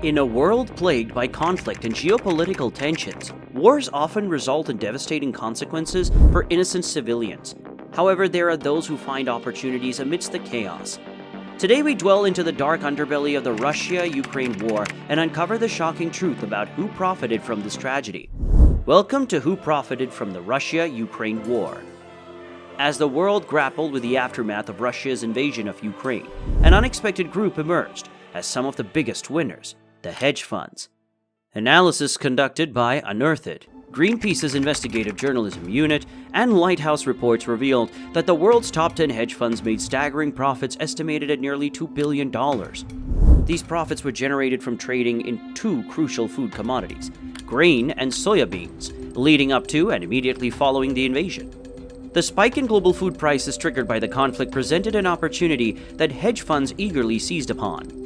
In a world plagued by conflict and geopolitical tensions, wars often result in devastating consequences for innocent civilians. However, there are those who find opportunities amidst the chaos. Today we dwell into the dark underbelly of the Russia-Ukraine war and uncover the shocking truth about who profited from this tragedy. Welcome to Who Profited from the Russia-Ukraine War. As the world grappled with the aftermath of Russia's invasion of Ukraine, an unexpected group emerged as some of the biggest winners: the hedge funds. Analysis conducted by Unearthed, Greenpeace's investigative journalism unit, and Lighthouse reports revealed that the world's top 10 hedge funds made staggering profits estimated at nearly $2 billion. These profits were generated from trading in two crucial food commodities, grain and soybeans, leading up to and immediately following the invasion. The spike in global food prices triggered by the conflict presented an opportunity that hedge funds eagerly seized upon.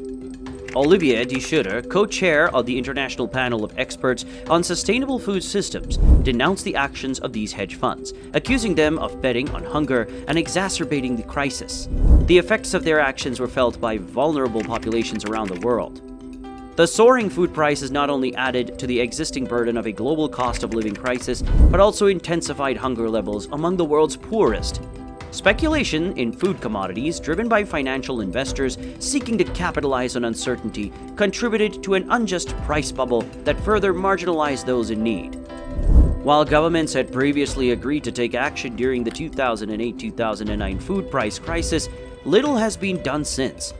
Olivier de Schutter, co-chair of the International Panel of Experts on Sustainable Food Systems, denounced the actions of these hedge funds, accusing them of betting on hunger and exacerbating the crisis. The effects of their actions were felt by vulnerable populations around the world. The soaring food prices not only added to the existing burden of a global cost of living crisis, but also intensified hunger levels among the world's poorest. Speculation in food commodities, driven by financial investors seeking to capitalize on uncertainty, contributed to an unjust price bubble that further marginalized those in need. While governments had previously agreed to take action during the 2008-2009 food price crisis, little has been done since.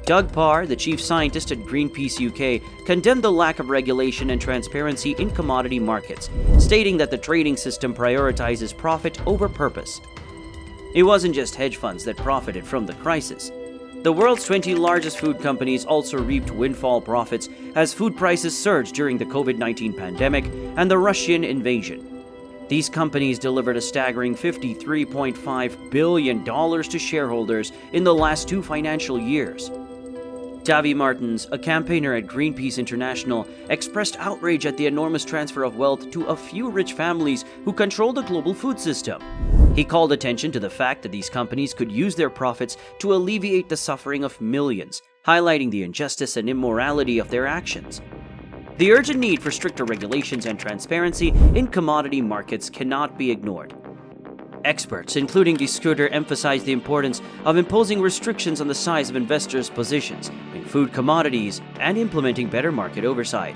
Doug Parr, the chief scientist at Greenpeace UK, condemned the lack of regulation and transparency in commodity markets, stating that the trading system prioritizes profit over purpose. It wasn't just hedge funds that profited from the crisis. The world's 20 largest food companies also reaped windfall profits as food prices surged during the COVID-19 pandemic and the Russian invasion. These companies delivered a staggering $53.5 billion to shareholders in the last 2 financial years. Davy Martins, a campaigner at Greenpeace International, expressed outrage at the enormous transfer of wealth to a few rich families who control the global food system. He called attention to the fact that these companies could use their profits to alleviate the suffering of millions, highlighting the injustice and immorality of their actions. The urgent need for stricter regulations and transparency in commodity markets cannot be ignored. Experts, including de Schutter, emphasized the importance of imposing restrictions on the size of investors' positions in food commodities and implementing better market oversight.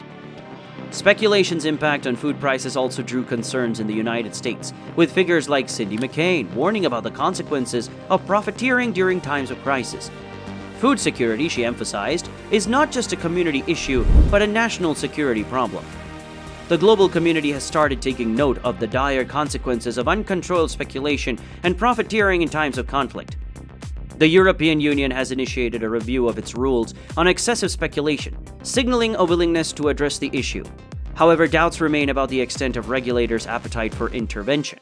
Speculation's impact on food prices also drew concerns in the United States, with figures like Cindy McCain warning about the consequences of profiteering during times of crisis. Food security, she emphasized, is not just a community issue, but a national security problem. The global community has started taking note of the dire consequences of uncontrolled speculation and profiteering in times of conflict. The European Union has initiated a review of its rules on excessive speculation, signaling a willingness to address the issue. However, doubts remain about the extent of regulators' appetite for intervention.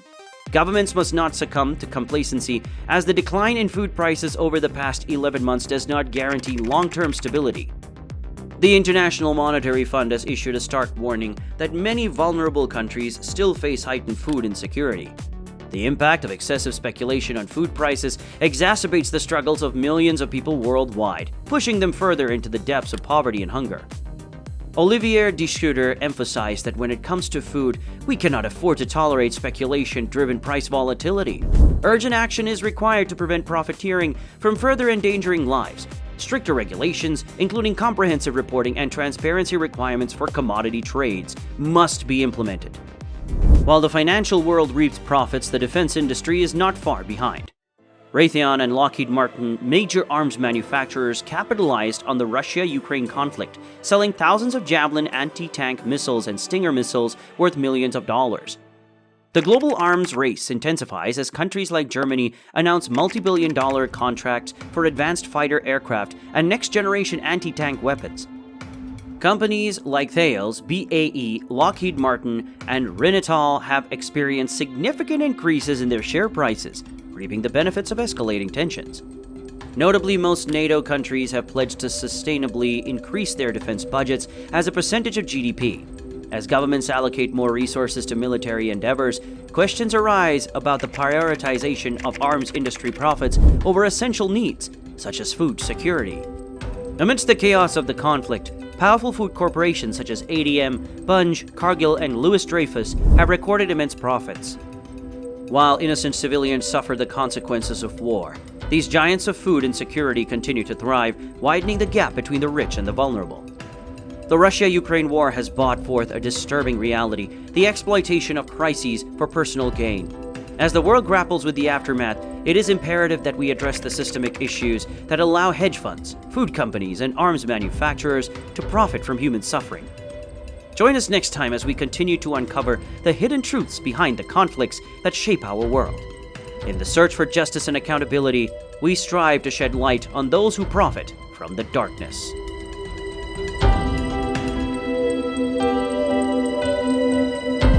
Governments must not succumb to complacency, as the decline in food prices over the past 11 months does not guarantee long-term stability. The International Monetary Fund has issued a stark warning that many vulnerable countries still face heightened food insecurity. The impact of excessive speculation on food prices exacerbates the struggles of millions of people worldwide, pushing them further into the depths of poverty and hunger. Olivier de Schutter emphasized that when it comes to food, we cannot afford to tolerate speculation-driven price volatility. Urgent action is required to prevent profiteering from further endangering lives. Stricter regulations, including comprehensive reporting and transparency requirements for commodity trades, must be implemented. While the financial world reaps profits, the defense industry is not far behind. Raytheon and Lockheed Martin, major arms manufacturers, capitalized on the Russia-Ukraine conflict, selling thousands of Javelin anti-tank missiles and Stinger missiles worth millions of dollars. The global arms race intensifies as countries like Germany announce multi-billion-dollar contracts for advanced fighter aircraft and next-generation anti-tank weapons. Companies like Thales, BAE, Lockheed Martin, and Rheinmetall have experienced significant increases in their share prices, reaping the benefits of escalating tensions. Notably, most NATO countries have pledged to sustainably increase their defense budgets as a percentage of GDP. As governments allocate more resources to military endeavors, questions arise about the prioritization of arms industry profits over essential needs, such as food security. Amidst the chaos of the conflict, Powerful food corporations such as ADM, Bunge, Cargill, and Louis Dreyfus have recorded immense profits, while innocent civilians suffer the consequences of war. These giants of food insecurity continue to thrive, widening the gap between the rich and the vulnerable. The Russia-Ukraine war has brought forth a disturbing reality: the exploitation of crises for personal gain. As the world grapples with the aftermath, it is imperative that we address the systemic issues that allow hedge funds, food companies, and arms manufacturers to profit from human suffering. Join us next time as we continue to uncover the hidden truths behind the conflicts that shape our world. In the search for justice and accountability, we strive to shed light on those who profit from the darkness.